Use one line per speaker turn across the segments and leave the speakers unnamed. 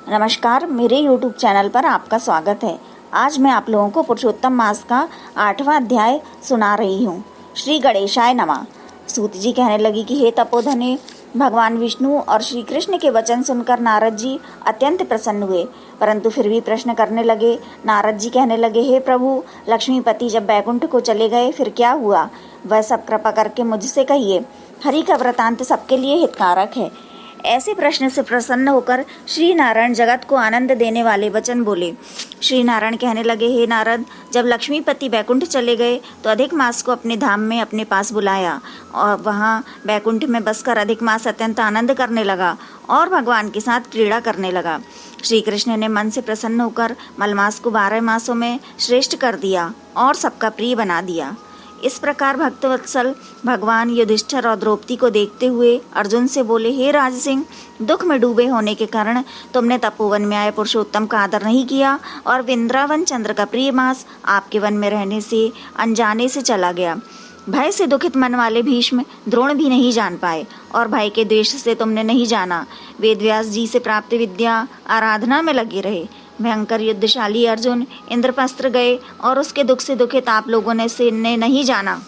नमस्कार, मेरे YouTube channel पर आपका स्वागत है। आज मैं आप लोगों को पुरुषोत्तम मास का 8वां अध्याय सुना रही हूँ। श्री गणेशाय नमः। सूत जी कहने लगी कि हे तपोधने, भगवान विष्णु और श्री कृष्ण के वचन सुनकर नारद जी अत्यंत प्रसन्न हुए, परंतु फिर भी प्रश्न करने लगे। नारद जी कहने लगे, हे प्रभु, लक्ष्मीपति जब बैकुंठ को चले गए फिर क्या हुआ, वह सब कृपा करके मुझसे कहिए। हरि का वृतांत सबके लिए हितकारक है। ऐसे प्रश्न से प्रसन्न होकर श्री नारायण जगत को आनंद देने वाले वचन बोले। श्री नारायण कहने लगे, हे नारद, जब लक्ष्मीपति बैकुंठ चले गए तो अधिक मास को अपने धाम में अपने पास बुलाया और वहाँ बैकुंठ में बसकर अधिक मास अत्यंत आनंद करने लगा और भगवान के साथ क्रीड़ा करने लगा। श्री कृष्ण ने मन से प्रसन्न होकर मलमास को 12 मासों में श्रेष्ठ कर दिया और सबका प्रिय बना दिया। इस प्रकार भक्तवत्सल भगवान युधिष्ठिर और द्रौपदी को देखते हुए अर्जुन से बोले, हे राज सिंह, दुख में डूबे होने के कारण तुमने तपोवन में आए पुरुषोत्तम का आदर नहीं किया और वृंदावन चंद्र का प्रिय मास आपके वन में रहने से अनजाने से चला गया। भय से दुखित मन वाले भीष्म द्रोण भी नहीं जान पाए और भय के द्वेष से तुमने नहीं जाना। वेदव्यास जी से प्राप्त विद्या आराधना में लगे रहे। भयंकर युद्धशाली अर्जुन इंद्रप्रस्थ गए और उसके दुख से दुखित आप लोगों ने नहीं जाना।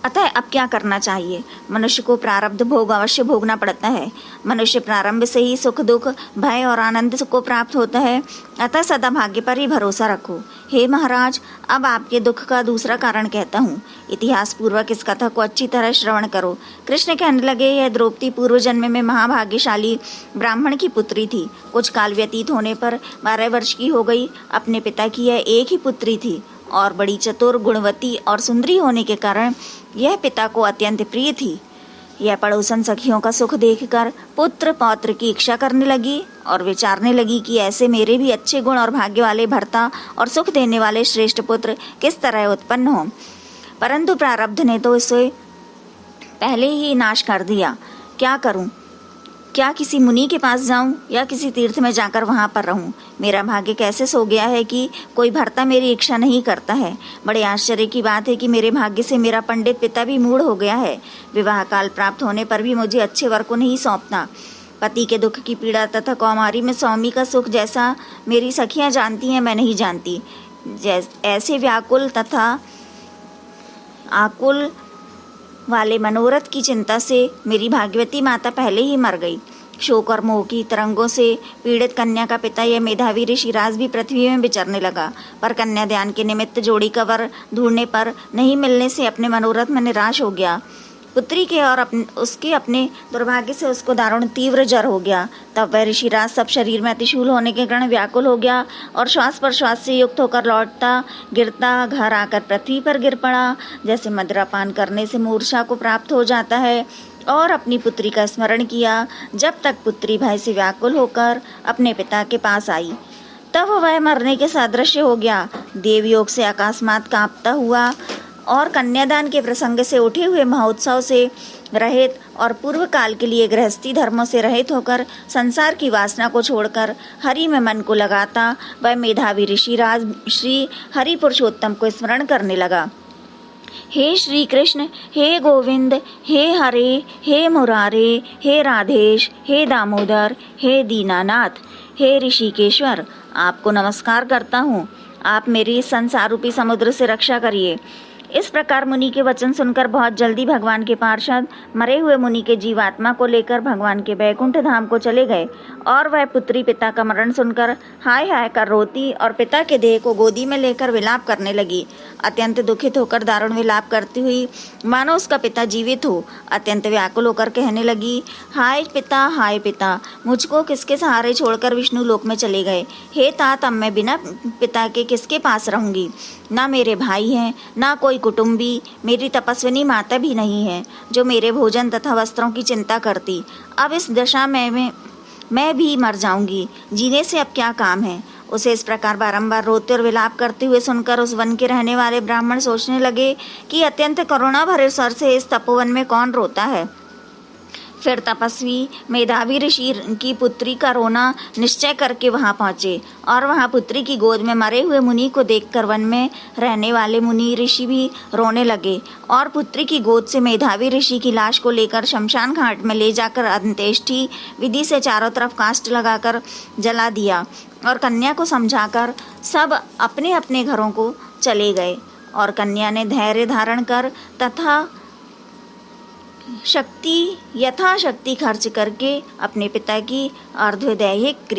अतः अब क्या करना चाहिए? मनुष्य को प्रारब्ध भोग अवश्य भोगना पड़ता है। मनुष्य प्रारंभ से ही सुख दुख भय और आनंद को प्राप्त होता है, अतः सदा भाग्य पर ही भरोसा रखो। हे महाराज, अब आपके दुख का दूसरा कारण कहता हूँ। इतिहास पूर्वक इस कथा को अच्छी तरह श्रवण करो। कृष्ण कहने लगे, यह द्रौपदी पूर्व जन्म में महाभाग्यशाली ब्राह्मण की पुत्री थी। कुछ काल व्यतीत होने पर 12 वर्ष की हो गई। अपने पिता की यह एक ही पुत्री थी और बड़ी चतुर, गुणवती और सुंदरी होने के कारण यह पिता को अत्यंत प्रिय थी। यह पड़ोसन सखियों का सुख देखकर पुत्र पौत्र की इच्छा करने लगी और विचारने लगी कि ऐसे मेरे भी अच्छे गुण और भाग्य वाले भर्ता और सुख देने वाले श्रेष्ठ पुत्र किस तरह उत्पन्न हो। परंतु प्रारब्ध ने तो इसे पहले ही नाश कर दिया। क्या करूं? क्या किसी मुनि के पास जाऊं या किसी तीर्थ में जाकर वहां पर रहूं? मेरा भाग्य कैसे सो गया है कि कोई भर्ता मेरी इच्छा नहीं करता है। बड़े आश्चर्य की बात है कि मेरे भाग्य से मेरा पंडित पिता भी मूढ़ हो गया है। विवाह काल प्राप्त होने पर भी मुझे अच्छे वर को नहीं सौंपता। पति के दुख की पीड़ा तथा कौमारी में स्वामी का सुख जैसा मेरी सखियां जानती हैं, मैं नहीं जानती। ऐसे व्याकुल तथा आकुल वाले मनोरथ की चिंता से मेरी भाग्यवती माता पहले ही मर गई। शोक और मोह की तरंगों से पीड़ित कन्या का पिता यह मेधावी ऋषिराज भी पृथ्वी में विचरने लगा, पर कन्या ध्यान के निमित्त जोड़ी का वर ढूंढने पर नहीं मिलने से अपने मनोरथ में निराश हो गया। पुत्री के और उसके अपने दुर्भाग्य से उसको दारुण तीव्र जर हो गया। तब वह ऋषिराज सब शरीर में अतिशूल होने के कारण व्याकुल हो गया और श्वास पर श्वास से युक्त होकर लौटता गिरता घर आकर पृथ्वी पर गिर पड़ा। जैसे मदिरा पान करने से मूर्छा को प्राप्त हो जाता है, और अपनी पुत्री का स्मरण किया। जब तक पुत्री भय से व्याकुल होकर अपने पिता के पास आई, तब वह मरने के सदृश हो गया। देवयोग से अकस्मात कांपता हुआ और कन्यादान के प्रसंग से उठे हुए महोत्सव से रहित और पूर्व काल के लिए गृहस्थी धर्मों से रहित होकर संसार की वासना को छोड़कर हरि में मन को लगाता वह मेधावी ऋषिराज श्री हरि पुरुषोत्तम को स्मरण करने लगा। हे श्री कृष्ण, हे गोविंद, हे हरे, हे मुरारे, हे राधेश, हे दामोदर, हे दीनानाथ, हे ऋषिकेश्वर, आपको नमस्कार करता हूँ। आप मेरी संसार रूपी समुद्र से रक्षा करिए। इस प्रकार मुनि के वचन सुनकर बहुत जल्दी भगवान के पार्षद मरे हुए मुनि के जीवात्मा को लेकर भगवान के बैकुंठ धाम को चले गए और वह पुत्री पिता का मरण सुनकर हाय हाय कर रोती और पिता के देह को गोदी में लेकर विलाप करने लगी। अत्यंत दुखित होकर दारुण विलाप करती हुई मानो उसका पिता जीवित हो, अत्यंत व्याकुल होकर कहने लगी, हाय पिता, मुझको किसके सहारे छोड़कर विष्णु लोक में चले गए। हे तात, अब मैं बिना पिता के किसके पास रहूंगी? ना मेरे भाई हैं, ना कोई कुटुंबी, मेरी तपस्विनी माता भी नहीं है जो मेरे भोजन तथा वस्त्रों की चिंता करती। अब इस दशा में मैं भी मर जाऊंगी, जीने से अब क्या काम है। उसे इस प्रकार बारंबार रोते और विलाप करते हुए सुनकर उस वन के रहने वाले ब्राह्मण सोचने लगे कि अत्यंत करुणा भरे स्वर से इस तपोवन में कौन रोता है। फिर तपस्वी मेधावी ऋषि की पुत्री का रोना निश्चय करके वहां पहुंचे और वहां पुत्री की गोद में मरे हुए मुनि को देखकर वन में रहने वाले मुनि ऋषि भी रोने लगे और पुत्री की गोद से मेधावी ऋषि की लाश को लेकर शमशान घाट में ले जाकर अंत्येष्टि विधि से चारों तरफ काष्ठ लगाकर जला दिया और कन्या को समझाकर सब अपने अपने घरों को चले गए। और कन्या ने धैर्य धारण कर तथा यथाशक्ति खर्च करके अपने पिता की अर्धदैहिक क्रिया